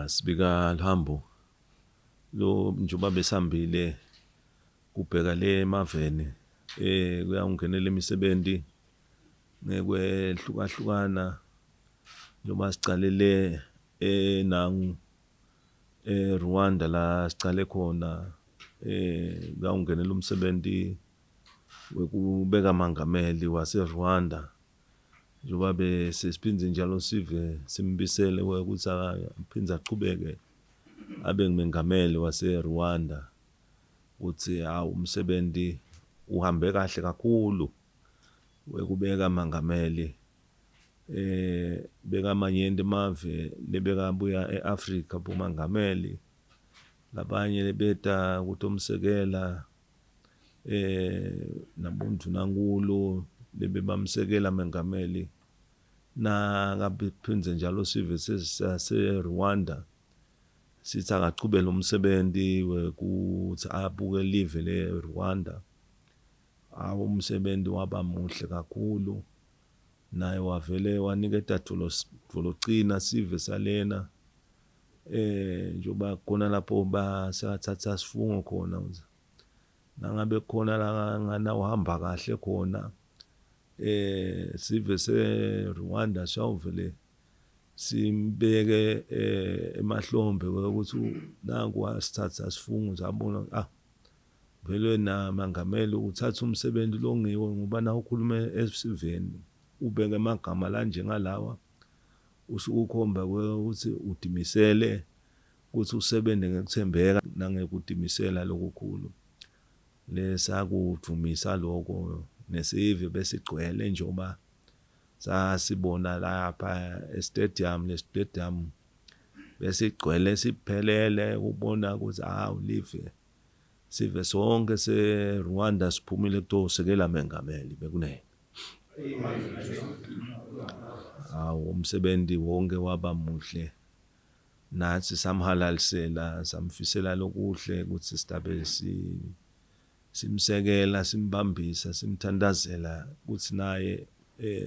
Sibika Luhambo lo njengoba besihambile kubheka le emaveni kuyangenela imisebenzi nekwehlukahlukana njengoba sicalele Nangu Rwanda la sicale khona kuyawungenela umsebenzi wekubeka mangameli wase Rwanda njengoba besesiphindze njalo sive simbisele ukuthi aphindze aqhubeke abe ngumengameli wase Rwanda uthi umsebenzi uhambe kahle kakhulu wekubeka mangameli beka manyende mave lebeka buya eAfrika bomangameli labanye lebeta kutomsekela nabuntu nankulu lebebamsekela mengameli na ngaphindze njalo sive sase Rwanda sithi akachubela umsebenzi wekuthi abuke live le Rwanda umsebenzi waba muhle kakhulu naye wavele waniketa dolocina sive salena njengoba khona lapho basathatha sifungo khona nangabe khona la ngana uhamba kahle khona sive se Rwanda sawuvele simbeke emahlombe ukuthi nangu wasithatha sifungo zabona vele na mangameli uthatha umsebenzi longiwe ngoba na ukhulume esiveni ubeke amagama la njengalawa usukukhomba ukuthi udimisele ukuthi usebenze ngekuthembeka nangekudimisela lokukhulu lesakuvumisa lokho nesive besigcwele njengoba sasibona lapha le-stadium besigcwele siphelele ubona ukuthi ulive sive sonke se-Rwanda siphumile kutosekela mengameli bekunene umsebenzi wonke waba muhle nathi samhalalisela samfisela lokuhle ukuthi sidabe simsekela simbambisa simthandazela ukuthi naye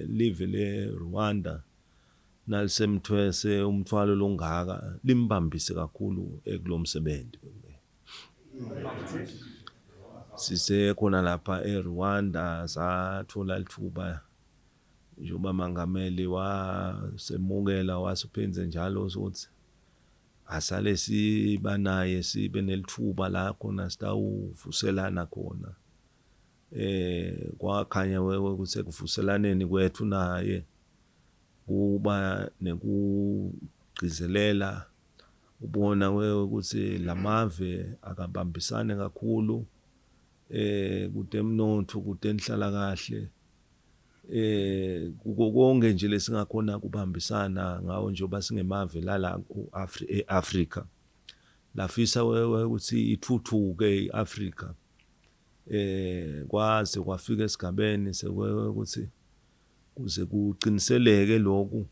live le Rwanda nalisemthwese umthwalo longaka limbambise kakhulu kulomsebenzi sisekhona lapha eRwanda sathola lithuba njengoba mangameli wasemukela wasiphenze njalo ukuthi asale siba naye sibe nelithuba la khona sitawuvuselana khona kwakhanya ukuthi ekuvuselaneni kwethu naye kuba nekugcizelela ubona ukuthi lamave akabambisane kakhulu kutemnotho kutenhlala kahle konke nje lesingakhona kubambisana ngawo njengoba singemave la eAfrika lafisa ukuthi ithuthuke iAfrika kwaze kwafika esigabeni ukuthi kuze kuqiniseleke lokhu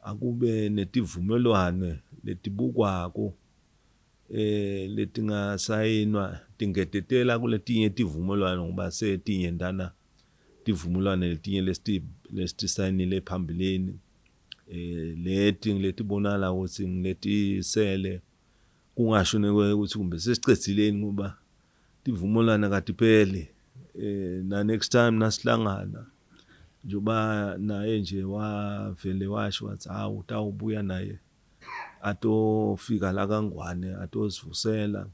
akube netivumelwane letibukwako letingasayinwa tingetetela kuletinye tivumelwano ngoba setinye ndana tivumelwano letinye lesisayinile phambilini letibonala ukuthi ngiletisele kungashone ukuthi kumbe sesicedzileni kuba tivumelwano katipheli na next time nasihlangana njoba naye nje wavele washo wathi utawubuya naye atofika la kaNgwane atosivusela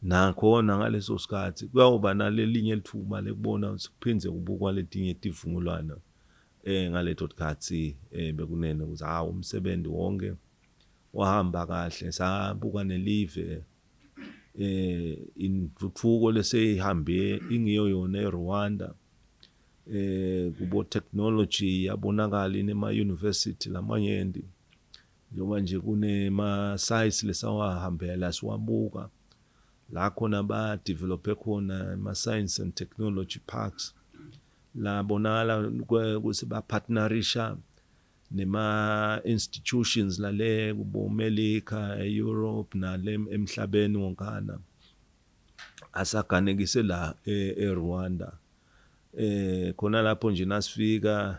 nakhona ngaleso sikhathi kuyoba nalelinye lithuba lekubona ukuthi kuphindze kubukwa letinye tivumelwano ngaleto sikhathi bekunene ukuthi umsebenzi wonke wahamba kahle sabuka nelive intuthuko leseyihambe ingiyo yona eRwanda kubo technology yabonakala inema university lamanyendi njengoba nje kunema sites lesawahambela siwabuka la khona ba develop khona ama science and technology parks la bonala ukuthi ba partnerisha nema institutions lale kubo America eEurope nale emhlabeni wonkana asaganekise la eRwanda khona lapho nje nasifika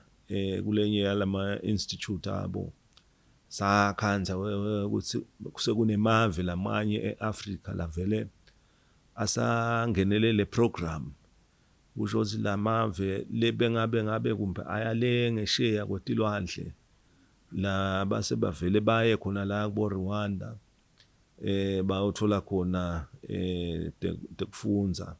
kulenye yalama institute abo sakhanza ukuthi sekunemave lamanye eAfrika lavele asangenele le program kusho ukuthi lamave lebengabe kumbe ayale ngesheya kwetilwandle la base bavele baye khona la ku Rwanda bayothola khona tekufundza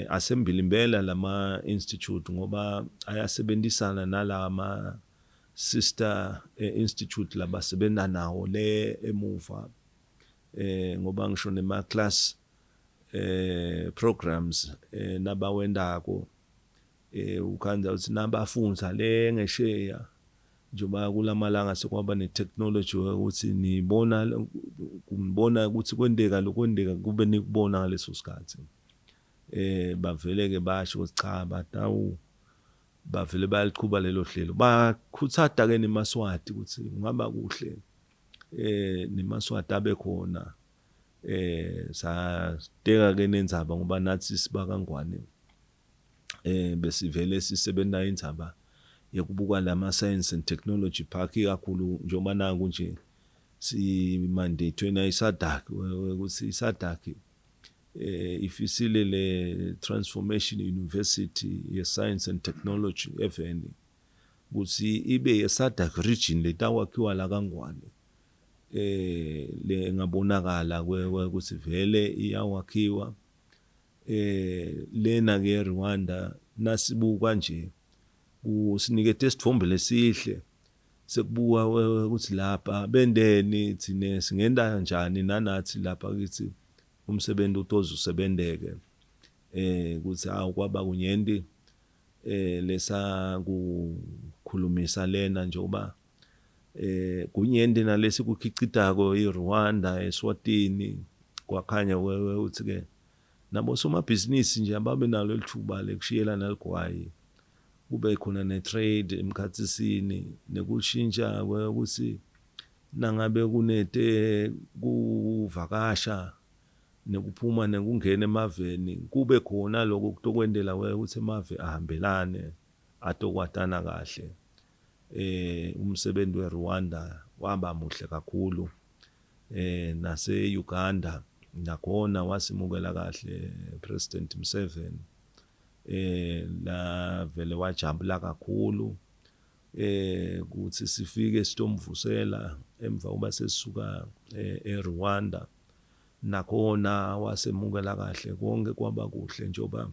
asembilimbela lama institute ngoba ayasebenzisana nalama sister institute labasebenza nawo le emuva ngoba ngisho nema class programs nabawendako ukhanza ukuthi nabafundza le ngesheya njengoba kulamalanga sekwaba netechnology ukuthi nibona ukuthi kwendeka lokwendeka kube nikubona ngaleso sikhathi bavele ke basho ukuthi cha batawu bavele bayaliqhuba lelo hlelo bakhuthada ke nemaswati ukuthi kungaba kuhle nemaswati abe khona sateka ke nendzaba ngoba nathi sibakangwane besivele sisebenza indzaba yokubuka lama science and technology park kakhulu njengoba nangu nje simandethwe na iSADC ukuthi iSADC ifisile le transformation university ye science and technology eveni ukuthi ibe yeSADC region letawakhiwa la kaNgwane le ngabonakala ukuthi vele iyawakhiwa lena ke Rwanda nasibuka nje usinikete isithombe lesihle sekubuka ukuthi lapha bendeni thine singenda kanjani nanathi lapha kithi umsebenzi utoza usebendeke ukuthi kwaba kunyendi lesa kukhulumisa lena njengoba kunyendi nalesi kukhicitako eRwanda eSwatini kwakhanya ukuthi ke nabo somabhizinisi nje ababe nalo lithuba lekushiyela naligwayi kube khona netrade emkhathisini nekushintsha ukuthi nangabe kunete kuvakasha nekuphuma nekungena emaveni kube khona lokho kutokwendela ukuthi emave ahambelane atokwatana kahle umsebenzi weRwanda waba muhle kakhulu nase Uganda nakhona wasimukela kahle President Museveni la vele wajabula kakhulu ukuthi sifike sitomvusela emva kuba sesisuka eRwanda nakhona wasemukela kahle konke kwaba kuhle njoba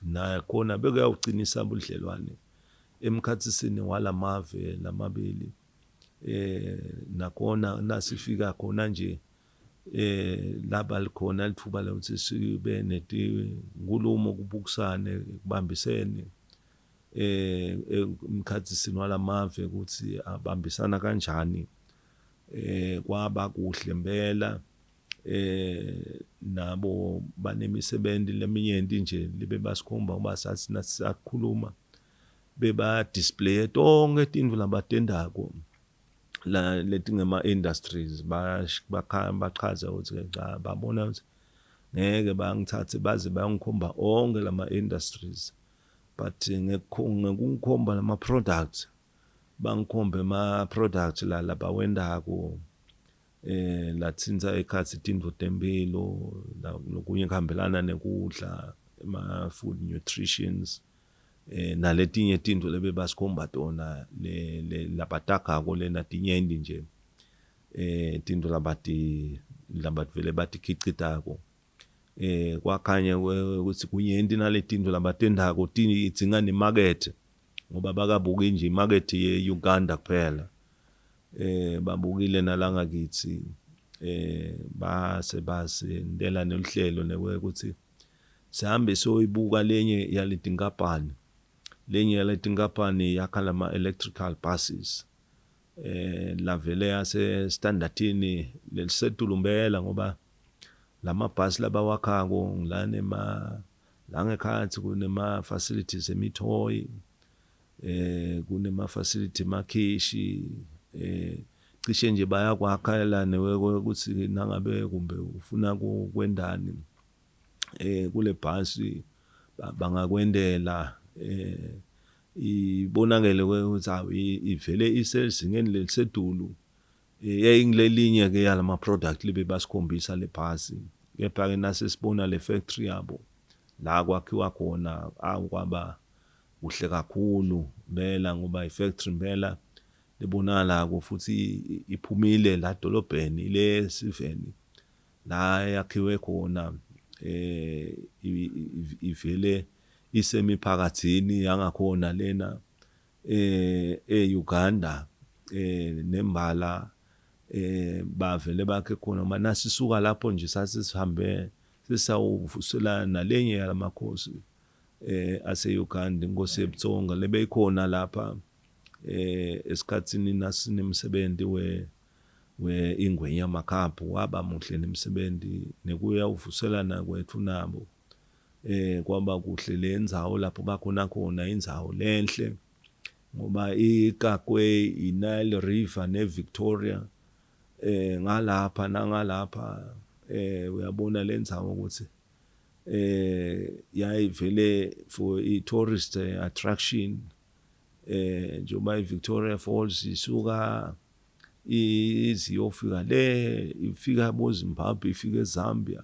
nakhona bekuyawucinisa budlelwane emkhathisini walamave lamabili nakhona nasifika khona nje laba likhona lithuba lokuthi sibe netinkulumo kubukisane kubambisene emkhathisini walamave ukuthi abambisana kanjani kwaba kuhle impela nabo banemisebenzi leminyenti nje libe basikhomba ngoba sathi nasisakhuluma beba display tonke tintfo labatendako la letingema industries bachaza ukuthi cha babona ukuthi ngeke bangithathe baze bayangikhomba onke lama industries but ngekungikhomba lama products bangikhombe ma products la labawendako latsinza ekhatsi tintfo temphilo lokunye kuhambelana nekudla ma food nutritions naletinye tintfo lebe basikhomba tona labatakako lena tinyendi nje tintfo labatvele batikhicitako kwakhanya ukuthi kunyendi naletintfo labatendako tidzinga nemarket ngoba bakabuki nje imarket ye-Uganda kuphela babukile nalanga kithi basebasendela nelihlelo nekwekuthi sihambe soyibuka lenye yaletinkampani yakha lama electrical buses lavele yase standardini lelisetulumbela ngoba lama bus labawakhako ngilane la ngekhathi kunema facilities emithoyi kunema facility makhishi cishe nje bayakwakhala nekwekuthi nangabe kumbe ufuna kwendani kule bhasi bangakwendela ibonakele ukuthi ivele isezingeni lelisedulu yayingilelinye ke yalama product libe basikhombisa lephasi kepha ke nasesibona le factory yabo la kwakhiwa khona akwaba kuhle kakhulu impela ngoba ifactory impela libonala futhi iphumile la dolobheni le Siveni la yakhiwe khona ivele isemiphakathini yangakhona lena eUganda nembala bavele bakhe khona manasi sisuka lapho nje sasihambe sisawuvusela nalenye yalamakhosi ase-Uganda inkosi ebuthonga lebeyikhona lapha esikhatsini nasinemsebenzi ingwenya makhaphu waba muhle nemsebenzi nekuya uvuselana kwethu nabo kwaba kuhle lendzawo lapho bakhona khona indzawo lenhle ngoba ikakwe iNile River neVictoria ngalapha nangalapha uyabona lendzawo ukuthi yayivele for i-tourist attraction njengoba iVictoria Falls isuka iziyofika le ifika boZimbabwe ifika eZambia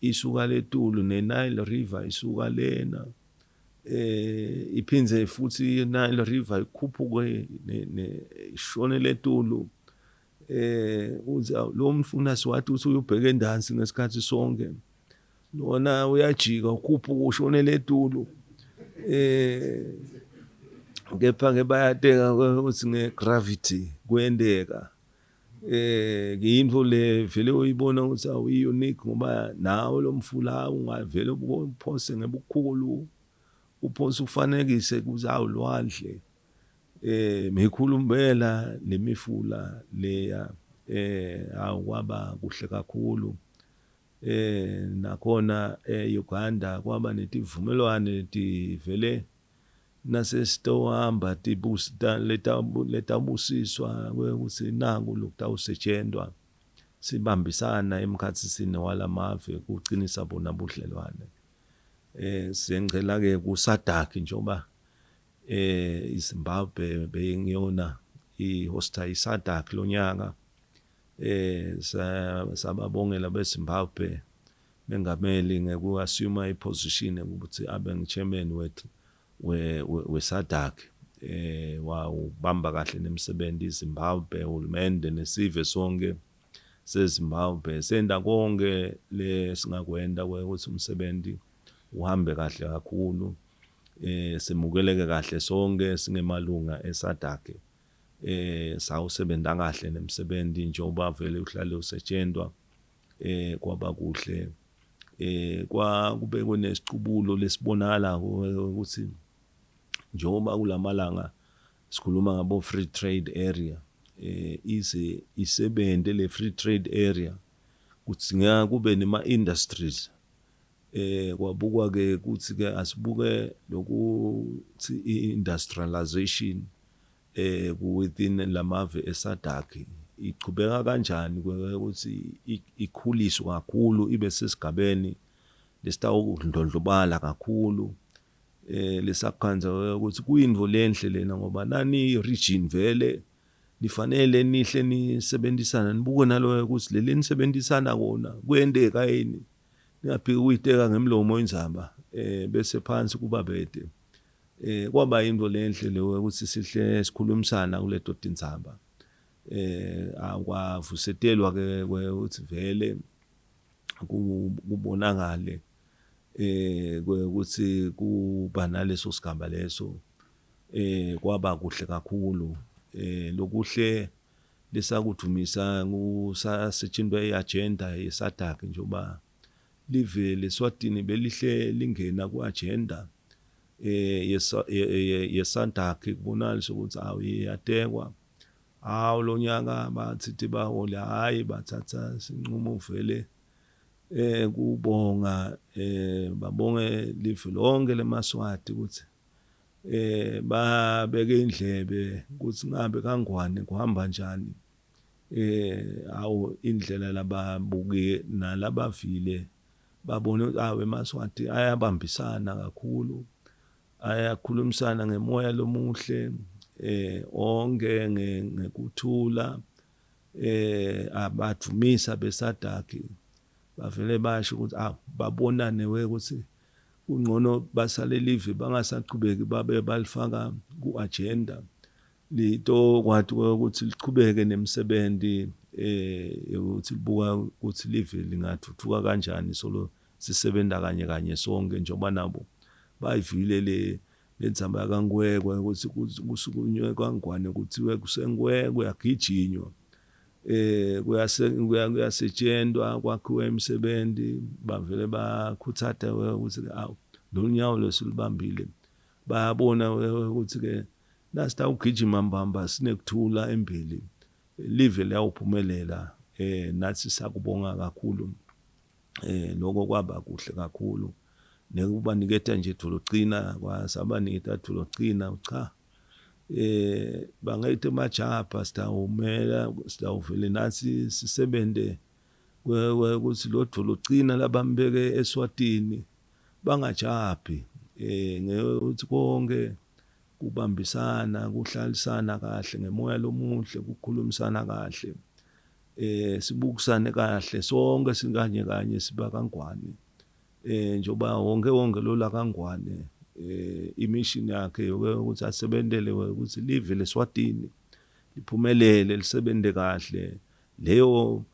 isuka letulu neNile River isuka lena iphindze futhi iNile River ikhuphuke ishone letulu lo mfuna siwathi uthi uyubheka endansi ngesikhathi sonke lona uyajika ukhuphuka ushone letulu kepha ke bayateka ukuthi ngegravity kwendeka ngiyinto le vele uyibona ukuthi awu-unique ngoba nawo lo mfula ungavele uphose ngebukhulu uphose ufanekise kuze awulwandle mikhulumbela lemifula leya awkwaba kuhle kakhulu nakhona Uganda kwaba netivumelwane letivele nasesitohamba letabusiswa ukuthi nangu lokutawusetshenzwa sibambisana emkhatsini walamave kucinisa bona budlelwane sengicela ke kuSADC njengoba iZimbabwe beyingiyona i-hosta iSADC lonyaka sababongela beZimbabwe bengameli ngekuassume iposition ukuthi abe ngichairman wethu weSADC wawubamba kahle nemsebenzi iZimbabwe uhulumende nesive sonke seZimbabwe senda konke lesingakwenda ukuthi umsebenzi uhambe kahle kakhulu semukeleke kahle sonke singemalunga eSADC sawusebenza kahle nemsebenzi njengoba vele uhlale usetshenzwa kwaba kuhle kube kunesicubulo lesibonakala ukuthi njengoba kulamalanga sikhuluma ngabo free trade area isebente le free trade area kudingeka kube nema industries kwabukwa ke ukuthi ke asibuke lokuthi industrialization within lamave eSADC ichubeka kanjani ukuthi ikhuliswe kakhulu ibe sesigabeni lesitawudlondlobala kakhulu lesakhanza ukuthi kuyinto lenhle lena ngoba nani region vele lifanele nihle nisebenzisana nibuke nalo ukuthi leli nisebenzisana kona kuyendeka yini ningaphiki uyiteka ngemlomo inzaba bese phansi kuba bede kwaba into lenhle leyo ukuthi sihle sikhulumisana kule dodi inzaba akwavusetelwa ke ukuthi vele kubonakale ukuthi kuba naleso sigaba leso kwaba kuhle kakhulu lokuhle lesakudumisa kusasetshenzwa iagenda yeSADC njengoba live leSwatini belihle lingena kuagenda yeSADC kubonakala ukuthi awuyatekwa lonyaka bathi bahole hayi bathatha sinqumo vele kubonga babonge live lonke leMaswati ukuthi babeke indlebe ukuthi ngabe kangwane kuhamba njani indlela lababuke nalabavile babone eMaswati ayabambisana kakhulu ayakhulumisana ngemoya lomuhle onke ngekuthula abadumisa beSADC bavele basho ukuthi babonane ukuthi ungcono basale live bangasaqhubeki babe balifaka ku-agenda lito kwathi ukuthi liqhubeke nemisebenzi ukuthi libuka ukuthi live lingathuthuka kanjani solo sisebenza kanye sonke njengoba nabo bayivile lenzamba kaNgwekwe ukuthi kusukunywe kaNgwane kuthiwe kuseNgwekwe yagijinywa kuyasetshenzwa kwakhiwa imisebenzi bavele bakhuthatha ukuthi lo nyawo lesilibambile bayabona ukuthi ke nasita ugijima mbamba sinekuthula embili live liyawuphumelela nathi sakubonga kakhulu lokho kwaba kuhle kakhulu nekubaniketa nje idologcina kwasabaniketa idologcina cha bangayithi majapha sitawuvele nathi sisebende ukuthi lo dologcina labambeke eSwatini bangajaphi ngekuthi konke kubambisana kuhlalisana kahle ngemoya lomuhle kukhulumisana kahle sibukisane kahle sonke kanye siba kaNgwane njoba wonke lo la kaNgwane imission yakhe ukuthi asebenzele ukuthi live leSwatini liphumelele lisebenzele kahle leyo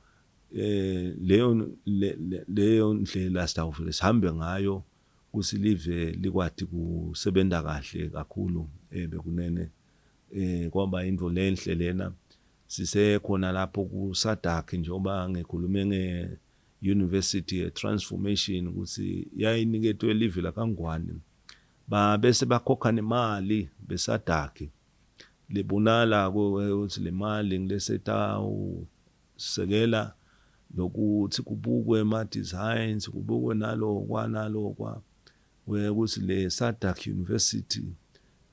ndlela sitawuvele sihambe ngayo ukuthi live likwadi kusebenza kahle kakhulu bekunene kwaba into lenhle lena sisekhona lapho kuSADC njengoba ngikhulume nge-University Transformation ukuthi yayiniketwe live la kaNgwane bese bakhokha nemali beSADC lebonala ukuthi le mali ngilesetawu sekela lokuthi kubukwe ama-designs kubukwe nalokwa ukuthi le SADC University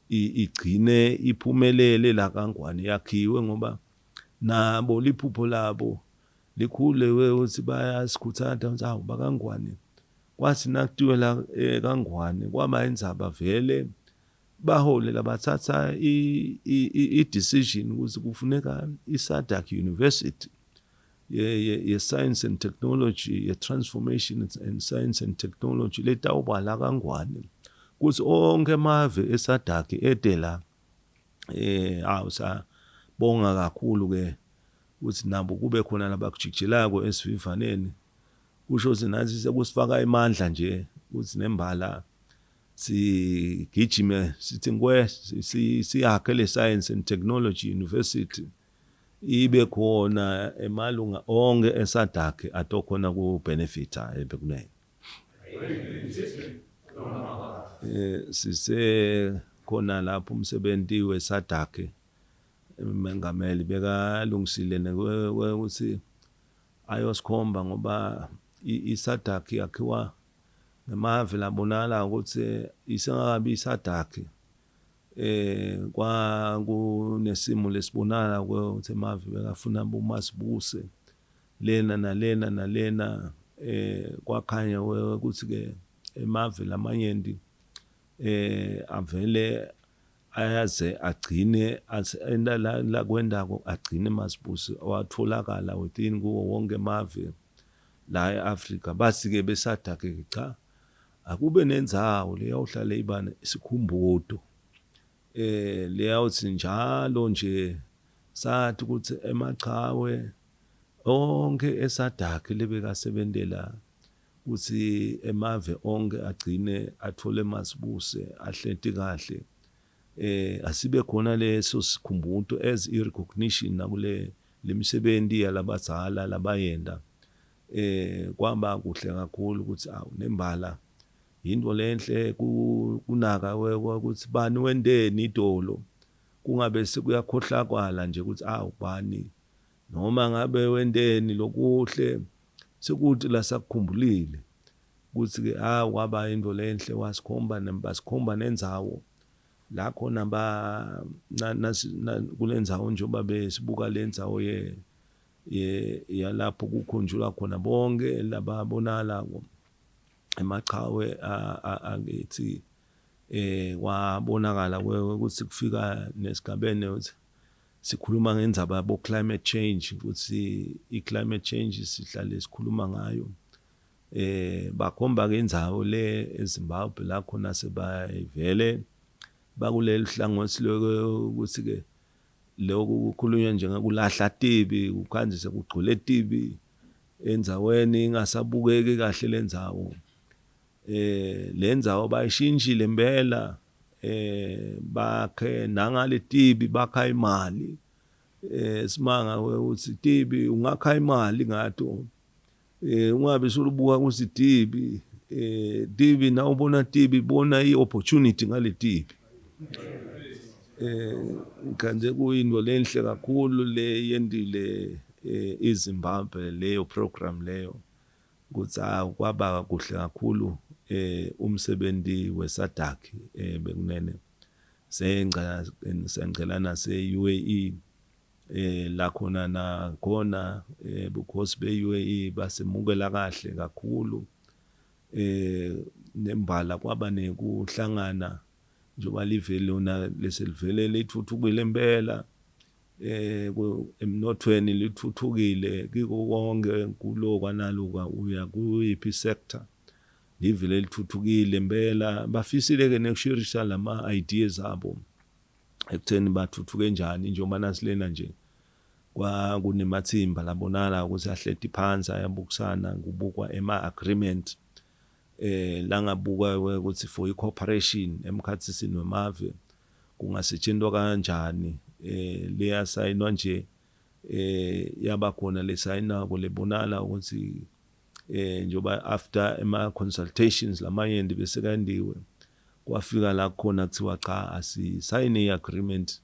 igcine iphumelele la kaNgwane yakhiwe ngoba nabo liphupho labo likhule ukuthi bayasikhuthatha ukuthi bakaNgwane kwathi nakutiwe la kaNgwane kwaba indzaba vele bahole labathatha i-decision ukuthi kufuneka iSADC University ye-Science and Technology ye-Transformation and Science and Technology letawuba la kaNgwane kuthi onke amave eSADC edela sabonga kakhulu ke ukuthi nabo kube khona labakujikjelako esivivaneni kusho ukuthi nathi sekusifaka imandla nje ukuthi nembala sigijime sithi ngwe siyakhe le Science and Technology University ibe khona emalunga onke eSADC atokhona ku benefita bekunene sise khona lapho umsebenzi weSADC umengameli bekalungisile ukuthi ayosikhomba ngoba iSADC yakhiwa ngemave labonala ukuthi isengakabi iSADC kunesimo lesibonala ukuthi emave bekafuna bomasibuse lena nalena kwakhanya ukuthi ke emave lamanyenti avele ayaze agcine la kwendako agcine masibuse watholakala within kuwo wonke emave la eAfrika basi ke beSADC cha akube nendzawo leyawuhlala ibana isikhumbuzo leyawuthi njalo nje sathi ukuthi emachawe onke eSADC lebekasebenzela ukuthi emave onke agcine athole masibuse ahleti kahle asibe khona leso sikhumbuzo as i-recognition nakule lemisebenzi yalabazala labayenda kwaba kuhle kakhulu ukuthi nembala into lenhle kunaka ukuthi bani wendeni idolo kungabe sekuyakhohlakwala nje ukuthi ubani noma ngabe wendeni lokuhle sekuthi la sakukhumbulile ukuthi ke kwaba into lenhle wasikhomba nembasikhomba nendzawo la khona kulendzawo njengoba besibuka lendzawo yalapho kukhunjulwa khona bonke lababonala emachawe angithi wabonakala ukuthi kufika nesigabeni ukuthi sikhuluma ngendzaba yabo climate change ukuthi i-climate change sihlale sikhuluma ngayo. Bakhomba ke indzawo le eZimbabwe la khona sebayivele bakuleli hlangothi lokuthi ke lokhu kukhulunywa njengokulahla tibi ukhanjise kugcwele tibi endzaweni ingasabukeki kahle lendzawo. Lendzawo bayishintshile impela bakhe nangale tibi bakha imali. Simanga ukuthi tibi ungakha imali ngato. Ungabe sulubuka ukuthi tibi na ubona tibi bona i-opportunity ngale tibi. Kanje kuyinto lenhle kakhulu le yendile iZimbabwe leyo program leyo ukuthi kwaba kuhle kakhulu umsebenzi weSADC bekunene sengicela nase-UAE la khona nakhona because be-UAE basemukela kahle kakhulu nembala kwaba nekuhlangana njengoba live lona leselivele lithuthukile impela emnothweni lithuthukile kiko konke kulo kwanaluka uya kuyiphi sector livele lithuthukile impela bafisile ke nekushirisha lama ideas abo ekutheni bathuthuke kanjani njengoba nasilena nje kunemathimba labonala ukuthi ahleti phansi ayabukisana kubukwa ema-agreement langabuka ukuthi for i-cooperation emkhathini wemave kungasetshenziswa kanjani leyasayinwa nje yaba khona lesayina lebonala ukuthi njoba after ema-consultations lamanye bese kandiwe kwafika la khona kuthiwa cha asisayine i-agreement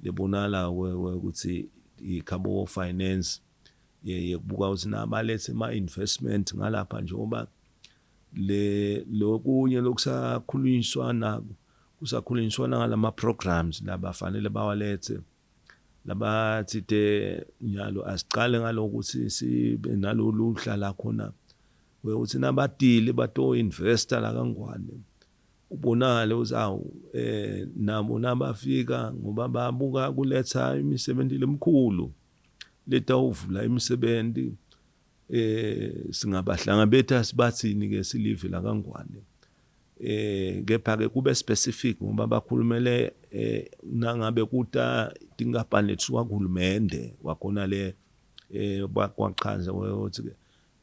lebonala ukuthi i-Cabo Finance yekubuka ukuthi nabalethe ama-investment ngalapha njengoba lokunye kusakhulunyiswana ngalama programs labafanele bawalethe labathite nyalo asiqale ngalokuthi sibe nalolu hlala khona ukuthi nabadili bato investor la kangwane ubonale uzawu nabo nabafika ngoba babuka kuletha imisebenzi lemkhulu letawuvula imisebenzi singabahlanga bethu sibathini ke silive la kangwane kepha ke kube specific ngoba bakhulumele nangabe kuta tinkampani etsuka kuhulumende wakhona le kwaqhaza ukuthi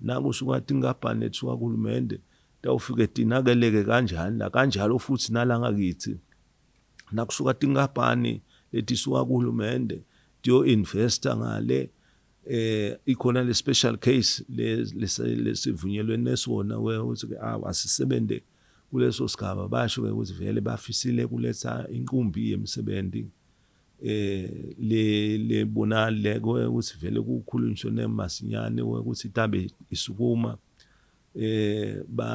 nakusuka tinkampani etsuka kuhulumende tawufike tinakeleke kanjani la kanjalo futhi nalanga kithi nakusuka tinkampani letisuka kuhulumende tiyo investor ngale ikhona le special case lesivunyelweni nesona ukuthi asisebende kuleso sigaba basho ukuthi vele bafisile kuletha inkumbi yemisebenzi le bonale ukuthi vele kukhulunyiswe nemasinyane ukuthi tabe isukuma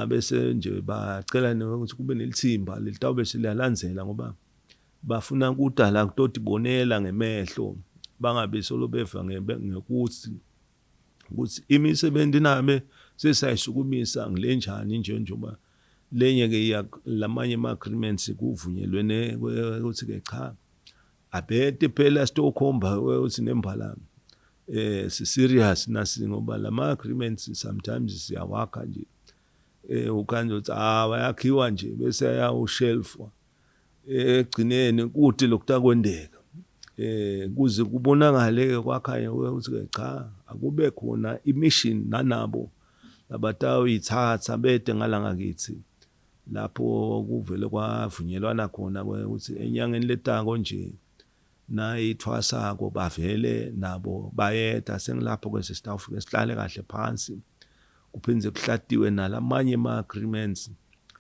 bese nje bacela ukuthi kube nelithimba litawube silalandzela ngoba bafuna ukudala kutoti bonela ngemehlo bangabe solo beva ngekuthi imisebenzi nabe sesayisukumisa ngilenjani njengoba lenye ke lamanye ama-agreements kuvunyelwene ukuthi ke cha abete phela sitokhomba ukuthi nembala si-serious nasi ngoba lama-agreements sometimes siyawakha nje ukanje ukuthi bayakhiwa nje bese ayawushelfwa egcineni kude lokutakwendeka kuze kubonakale kwakhanya ukuthi cha akube khona imission nanabo labatawo ithatha bede ngalanga kithi lapho kuvele kwavunyelwana khona ukuthi enyangeni letako nje na ithwasako bavele nabo bayeda sengilapho kwese sitawufika sihlale kahle phansi kuphinze kuhlatiwe nalamanye ama-agreements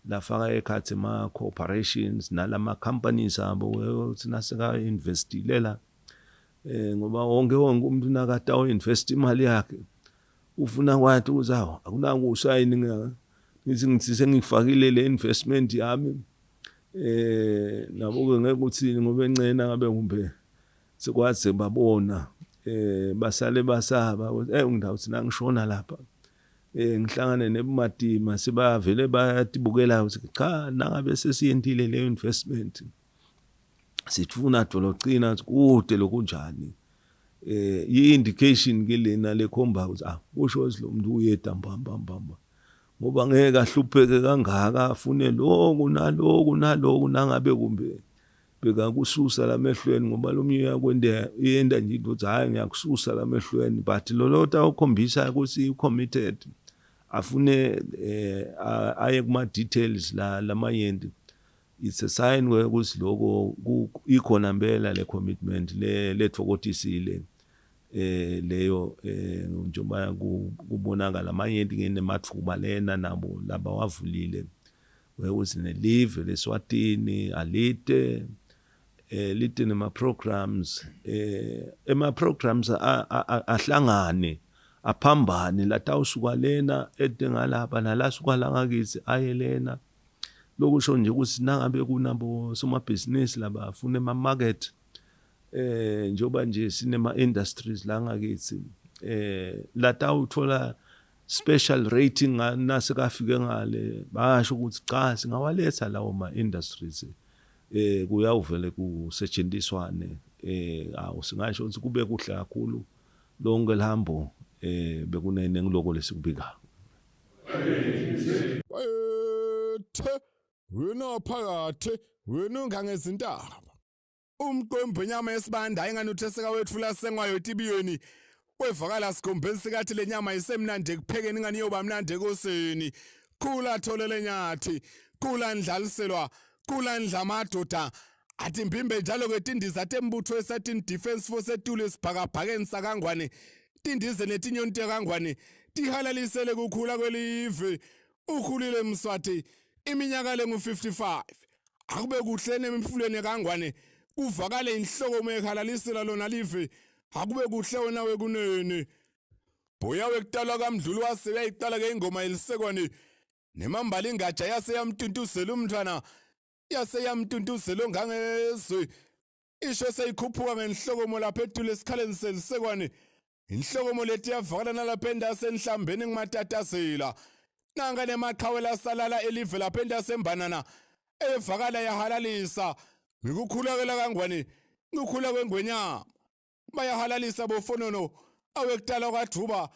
lafaka ekhathi ma-corporations nalama companies abo ukuthi naseka investilela ngoba wonke umuntu nakatawo invest imali yakhe ufuna kwathi uzawo akunakusayini ngithi sengifakile le investment yami nabo ke ngeke uthini ngoba encena ngabe kumbe sekwazi babona basale basaba ngidawu thina ngishona lapha ngihlangane nebumadima sebavele bayatibukela ukuthi cha nangabe sesiyendile le investment sifuna dolocina kude lokunjani i-indication ke lena lekhomba ukuthi kusho lo muntu uyeda mbamba ngoba ngeke ahlupheke kangaka afune lokhu nalokhu nangabe kumbe bekakususa lamehlweni ngoba lomnye uyakwenda yenda nje ukuthi hayi ngiyakususa lamehlweni but lolota ukhombisa ukuthi committed afune aye kuma details lamayenti. It's a sign ukuthi lokho ikhona impela le commitment lethokotisile leyo njengoba kubonakala amayenti ngenemathuba lena nabo laba wavulile ukuthi nelive leSwatini alite lite nema-programs ema-programs ahlangane aphambane latawusuka lena edengalapha nalasuka la ngakithi aye lena lokusho nje ukuthi nangabe kunabo somabhizinisi laba afune ama-market njengoba nje sinema-industries la ngakithi latawuthola special rating nasekafike ngale basho ukuthi cha singawaletha lawo ma-industries kuyawuvele kusetshenziswane singasho ukuthi kube kuhle kakhulu lonke lihambo bekunene ngiloko lesikubikayo. Wena phakathi wena ngangezintaba umqombo nyama esibanda ingani utheseka wethula sengwayo tibiyoni wevakala sikhombeni sikathi lenyama isemnandi ekuphekeni ingani yoba mnandi ekoseni khula tholele nyathi khula ndlaliselwa khula ndla amadoda athi mbimbe njalo kwetindiza tembutho esathini defense force etule sibhakabhakeni sakangwane tindize netinyonto kangwane tihalalisele kukhula kwelive ukhulile Mswati iminyaka lengu-55 akube kuhle nemfulweni kangwane kuvakale inhloko mekhalalisela lona live akube kuhle wena wekunene boya wekutala kaMdlulu wase uyayiqala ke ingoma elisekwane nemambala ingaja yase yamtuntuzela umntwana yase yamtuntuzela ngangezwe isho seyikhuphuka ngenhlokomo lapha etule esikhaleni selisekwane inhlokomo lethi yavakala nalapha endasenhlambeni ngimatatasela nanga nemaqhawela salala elive lapha endasembanana evakala yahalalisa ngikukhulakela kangwane ngikhula kwengwenyama bayahalalisa bofonono awekutala kwaDuba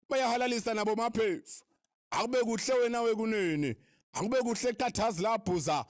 bayahalalisa nabo maphefu akube kuhle wena wekunene akube kuhle eqathazi labhuza